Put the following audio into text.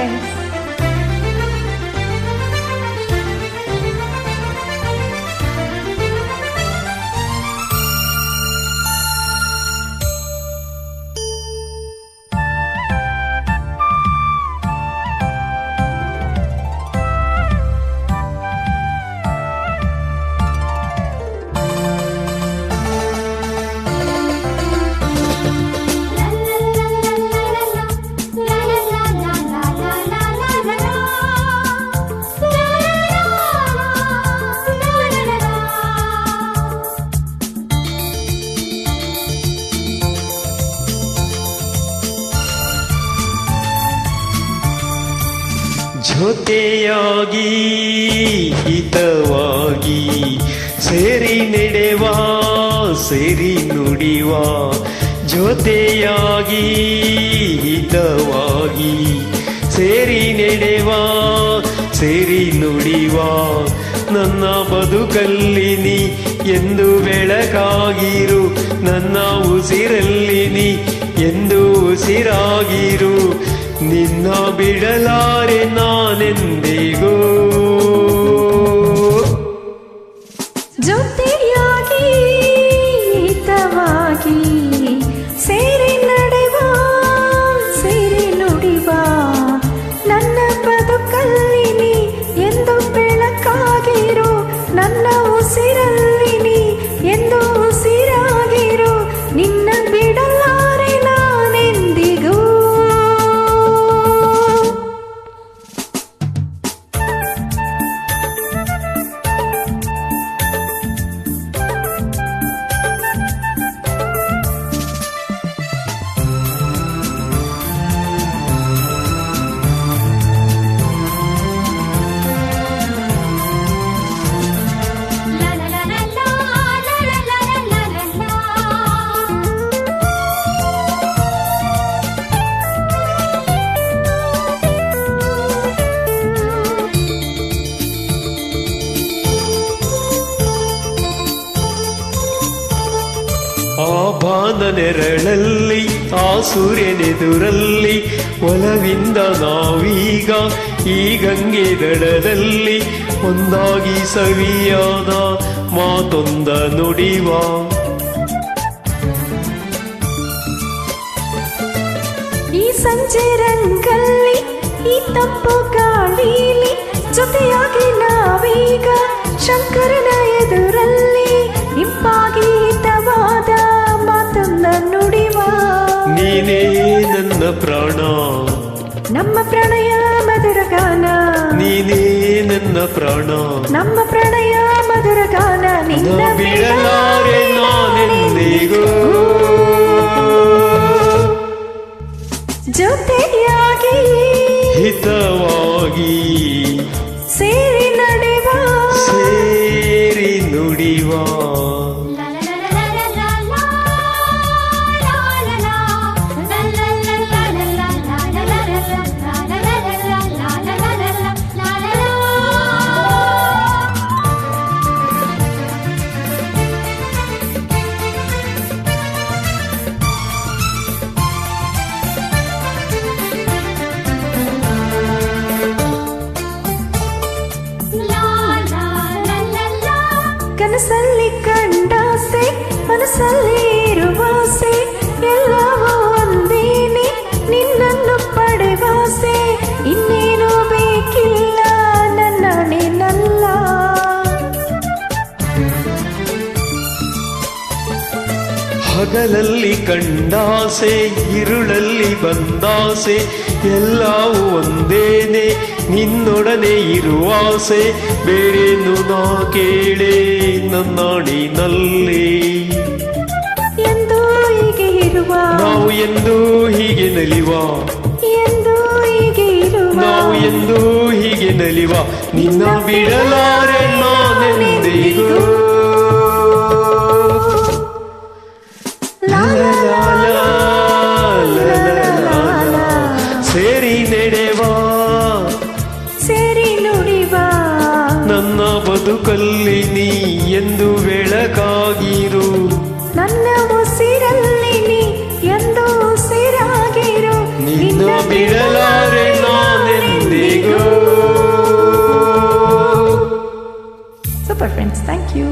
Friends. ಜೊತೆಯಾಗಿ ಹಿತವಾಗಿ ಸೇರಿ ನಡೆವ ಸೇರಿ ನುಡಿವ, ಜೊತೆಯಾಗಿ ಹಿತವಾಗಿ ಸೇರಿ ನಡೆವ ಸೇರಿ ನುಡಿವ, ನನ್ನ ಬದುಕಲ್ಲಿ ನೀ ಎಂದು ಬೆಳಕಾಗಿರು, ನನ್ನ ಉಸಿರಲ್ಲಿ ನೀ ಎಂದು ಉಸಿರಾಗಿರು, ನಿನ್ನ ಬಿಡಲಾರೆ ನಾನೆಂದಿಗೂ. ಜೊತೆಯಾಗಿ ಹಿತವಾಗಿ ಸೇರಿ ನಡೆವ ಸೇರಿ ನುಡಿವ, ನನ್ನ ಬದುಕಲ್ಲಿ ನೀ ಎಂದು ಬೆಳಕಾಗಿರು, ನನ್ನ ಉಸಿರಲ್ಲಿ ನೀ ಎಂದು ಉಸಿರಾಗಿರು, ನಿನ್ನ ಬಿಡಲಾರೆ ನಾನೆಂದಿಗೂ. ಆ ಬಾನ ನೆರಳಲ್ಲಿ ಆ ಸೂರ್ಯನೆದುರಲ್ಲಿ ಒಲವಿಂದ ನಾವೀಗ ಈ ಗಂಗೆ ದಡದಲ್ಲಿ ಒಂದಾಗಿ ಸವಿಯಾದ ಮಾತೊಂದ ನುಡಿವ. ಈ ಸಂಜೆ ರಂಗಲ್ಲಿ ಈ ತಂಪು ಗಾಳಿಲಿ ಜೊತೆಯಾಗಿ ನಾವೀಗ ಶಂಕರನ ಎದುರಲ್ಲಿ ಇಂಪಾಗಿ ಹಿತವಾದ ಮಾತನ್ನ ನುಡಿವ. ನೀನೇ ನನ್ನ ಪ್ರಾಣ, ನಮ್ಮ ಪ್ರಣಯ ಮಧುರ ಗಾನ, ನೀನೇ ನನ್ನ ಪ್ರಾಣ, ನಮ್ಮ ಪ್ರಣಯ ಮಧುರ ಗಾನ, ನಿನ್ನ ಬಿಡಲಾರೆ ನಾನೆಂದಿಗೂ. ಜೊತೆಯಾಗಿ ಹಿತವಾಗಿ ಸೇರಿ ನಡೆವ ಸೇರಿ ನುಡಿವ, ಕನಸಲ್ಲಿ ಕಂಡಾಸೆ ಮನಸ್ಸಲ್ಲಿ ಇರುವಾಸೆ ಎಲ್ಲವೂ ಒಂದೇನೆ ನಿನ್ನನ್ನು ಪಡೆವಾಸೆ, ಇನ್ನೇನು ಬೇಕಿಲ್ಲ ನನ್ನ ನಿನ್ನಲ್ಲ. ಹಗಲಲ್ಲಿ ಕಂಡಾಸೆ ಇರುಳಲ್ಲಿ ಬಂದಾಸೆ ಎಲ್ಲವೂ ಒಂದೇನೆ ನಿನ್ನೊಡನೆ ಇರುವಾಸೆ, ಬೇರೇನು ನಾ ಕೇಳೆ ನನ್ನಾಡಿನಲ್ಲಿ. ಎಂದು ಹೀಗೆ ಇರುವ ನಾವು ಎಂದು ಹೀಗೆ ನಲಿವ, ಎಂದು ಹೀಗೆ ಇರುವ ನಾವು ಎಂದು ಹೀಗೆ ನಲಿವ, ನಿನ್ನ ಬಿಡಲಾರೆ ನಾನೆಂದಿಗೂ. ಸೇರಿ ನಡೆವ ಸೇರಿ ನುಡಿವ, ನನ್ನ ಬದುಕಲ್ಲಿ ನೀ ಎಂದು ಬೆಳಕಾಗಿರು, ನನ್ನ ಉಸಿರಲ್ಲಿ ನೀ ಎಂದು ಉಸಿರಾಗಿರು, ನಿನ್ನ ಬಿಡಲಾರೆ ನಾನೆ ಫ್ರೆಂಡ್ಸ್. Thank you.